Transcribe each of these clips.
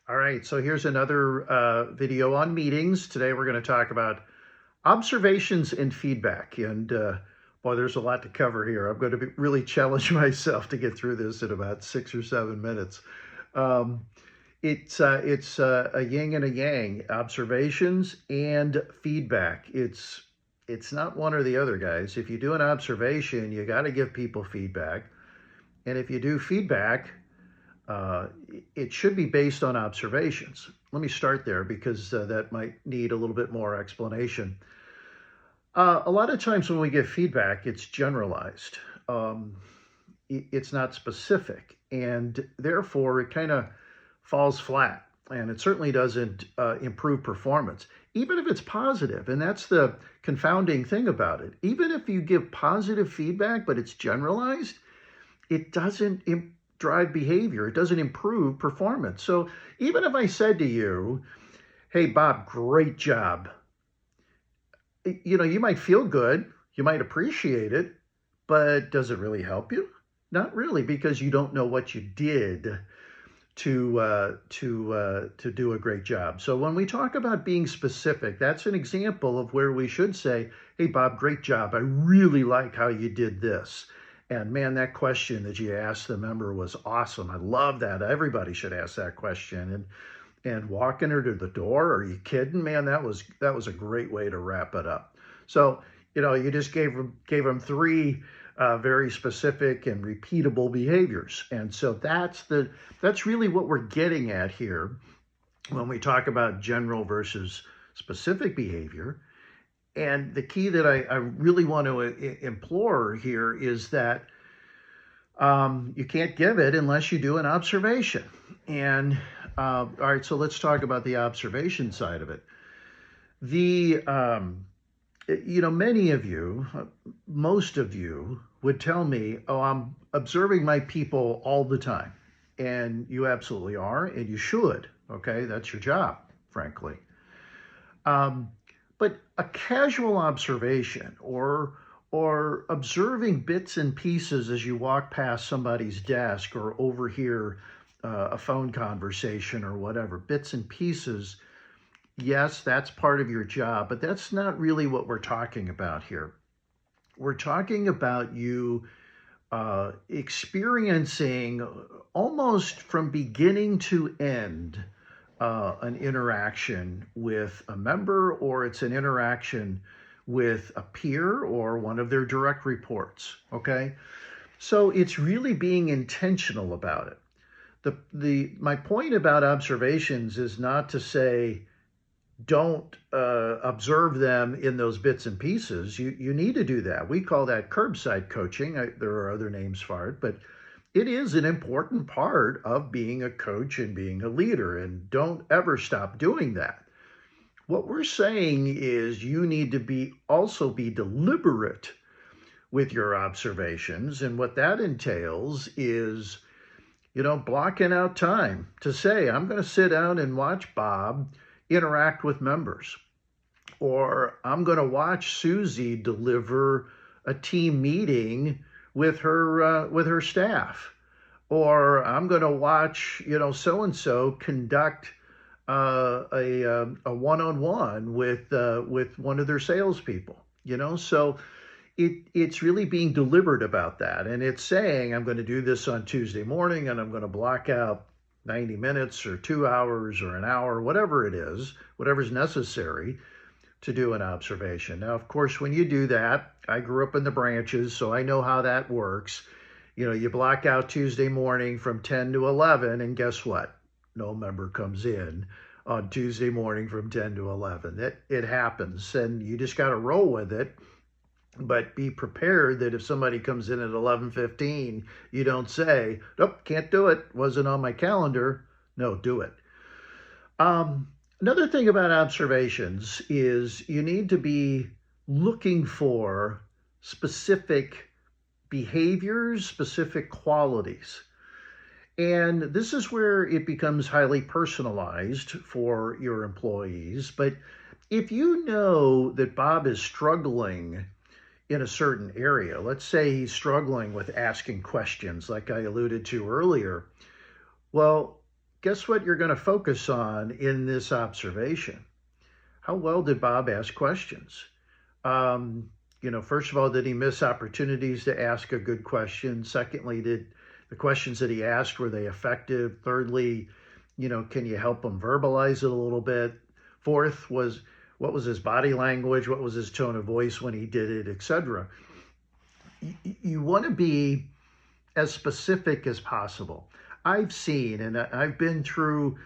All right, so here's another video on meetings. Today we're going to talk about observations and feedback. And boy, there's a lot to cover here. I'm going to really challenge myself to get through this in about 6 or 7 minutes. Um, it's a yin and a yang, observations and feedback. It's not one or the other, guys. If you do an observation, you got to give people feedback, and if you do feedback, uh, it should be based on observations. Let me start there because that might need a little bit more explanation. A lot of times when we give feedback, it's generalized. Um, it's not specific, and therefore it kind of falls flat. And it certainly doesn't improve performance, even if it's positive. And that's the confounding thing about it. Even if you give positive feedback, but it's generalized, it doesn't drive behavior. It doesn't improve performance. So even if I said to you, hey, Bob, great job, you might feel good, you might appreciate it, but does it really help you? Not really, because you don't know what you did to do a great job. So when we talk about being specific, that's an example of where we should say, "Hey, Bob, great job. I really like how you did this." And man, that question that you asked the member was awesome. I love that. Everybody should ask that question. And walking her to the door, are you kidding, man? That was a great way to wrap it up. So you just gave them three very specific and repeatable behaviors, and so that's really what we're getting at here when we talk about general versus specific behavior. And the key that I really want to implore here is that you can't give it unless you do an observation. And all right, so let's talk about the observation side of it. The Many of you, most of you would tell me, "Oh, I'm observing my people all the time." And you absolutely are, and you should. Okay, that's your job, frankly. Um, but a casual observation or observing bits and pieces as you walk past somebody's desk or overhear a phone conversation or whatever, bits and pieces, yes, that's part of your job, but that's not really what we're talking about here. We're talking about you experiencing almost from beginning to end an interaction with a member, or it's an interaction with a peer or one of their direct reports. Okay, so it's really being intentional about it. My point about observations is not to say don't observe them in those bits and pieces. You need to do that. We call that curbside coaching. There are other names for it, but it is an important part of being a coach and being a leader. And don't ever stop doing that. What we're saying is you need to be deliberate with your observations, and what that entails is blocking out time to say, I'm going to sit down and watch Bob interact with members, or I'm going to watch Susie deliver a team meeting with her staff, or I'm going to watch so and so conduct a one-on-one with one of their salespeople. So it's really being deliberate about that, and it's saying I'm going to do this on Tuesday morning, and I'm going to block out 90 minutes or 2 hours or an hour, whatever it is, whatever's necessary to do an observation. Now, of course, when you do that, I grew up in the branches, so I know how that works. You block out Tuesday morning from 10 to 11, and guess what? No member comes in on Tuesday morning from 10 to 11. It happens, and you just got to roll with it. But be prepared that if somebody comes in at 11:15, you don't say, "Nope, can't do it. Wasn't on my calendar." No, do it. Um, Another thing about observations is you need to be looking for specific behaviors, specific qualities. And this is where it becomes highly personalized for your employees. But if you know that Bob is struggling in a certain area, let's say he's struggling with asking questions, like I alluded to earlier, well, guess what you're going to focus on in this observation? How well did Bob ask questions? Um, First of all, did he miss opportunities to ask a good question? Secondly, did the questions that he asked, were they effective? Thirdly, can you help him verbalize it a little bit? Fourth was, what was his body language? What was his tone of voice when he did it, etc. You want to be as specific as possible. I've seen and I've been through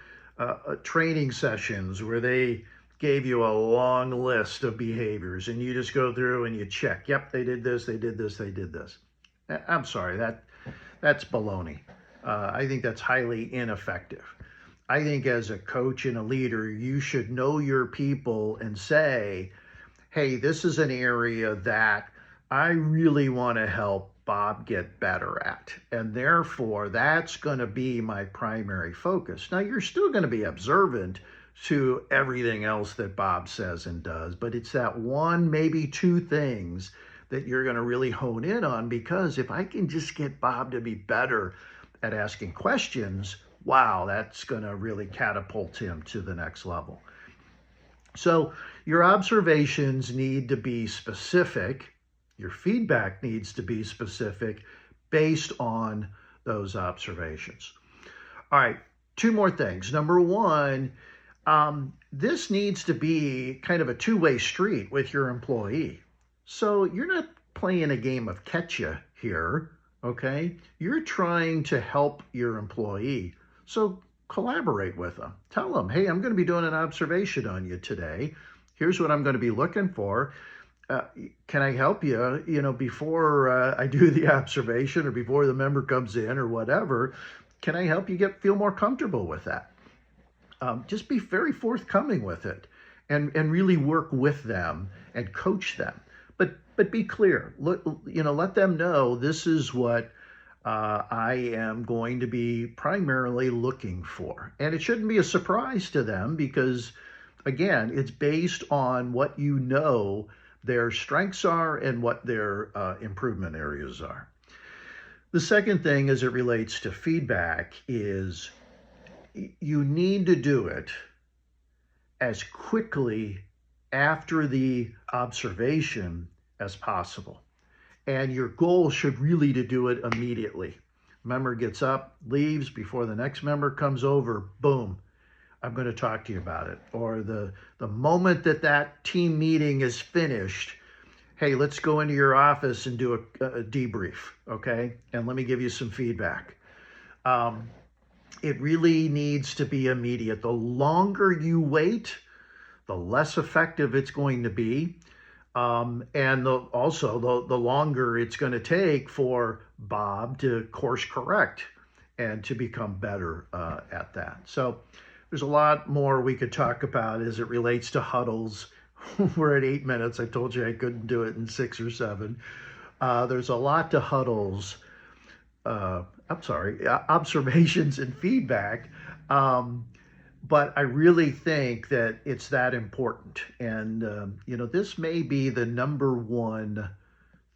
training sessions where they gave you a long list of behaviors and you just go through and you check. Yep, they did this, they did this, they did this. I'm sorry, that's baloney. I think that's highly ineffective. I think as a coach and a leader, you should know your people and say, hey, this is an area that I really want to help Bob get better at. And therefore, that's going to be my primary focus. Now, you're still going to be observant to everything else that Bob says and does, but it's that one, maybe two things that you're going to really hone in on, because if I can just get Bob to be better at asking questions, wow, that's going to really catapult him to the next level. So your observations need to be specific. Your feedback needs to be specific based on those observations. All right, two more things. Number one, this needs to be kind of a two-way street with your employee. So you're not playing a game of catch-ya here, okay? You're trying to help your employee. So collaborate with them. Tell them, hey, I'm going to be doing an observation on you today. Here's what I'm going to be looking for. Can I help you, before I do the observation or before the member comes in or whatever? Can I help you feel more comfortable with that? Just be very forthcoming with it and really work with them and coach them. But be clear. Let them know this is what I am going to be primarily looking for. And it shouldn't be a surprise to them because, again, it's based on what you know their strengths are and what their improvement areas are. The second thing as it relates to feedback is you need to do it as quickly after the observation as possible. And your goal should really to do it immediately. Member gets up, leaves before the next member comes over, boom, I'm going to talk to you about it. Or the moment that team meeting is finished, hey, let's go into your office and do a debrief, okay? And let me give you some feedback. It really needs to be immediate. The longer you wait, the less effective it's going to be. And also the longer it's going to take for Bob to course correct and to become better at that. So there's a lot more we could talk about as it relates to huddles. We're at 8 minutes. I told you I couldn't do it in 6 or 7. There's a lot to huddles. Observations and feedback. But I really think that it's that important. And, this may be the number one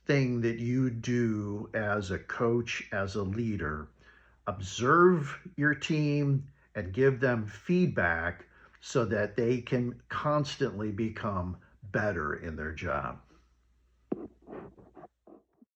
thing that you do as a coach, as a leader. Observe your team and give them feedback so that they can constantly become better in their job.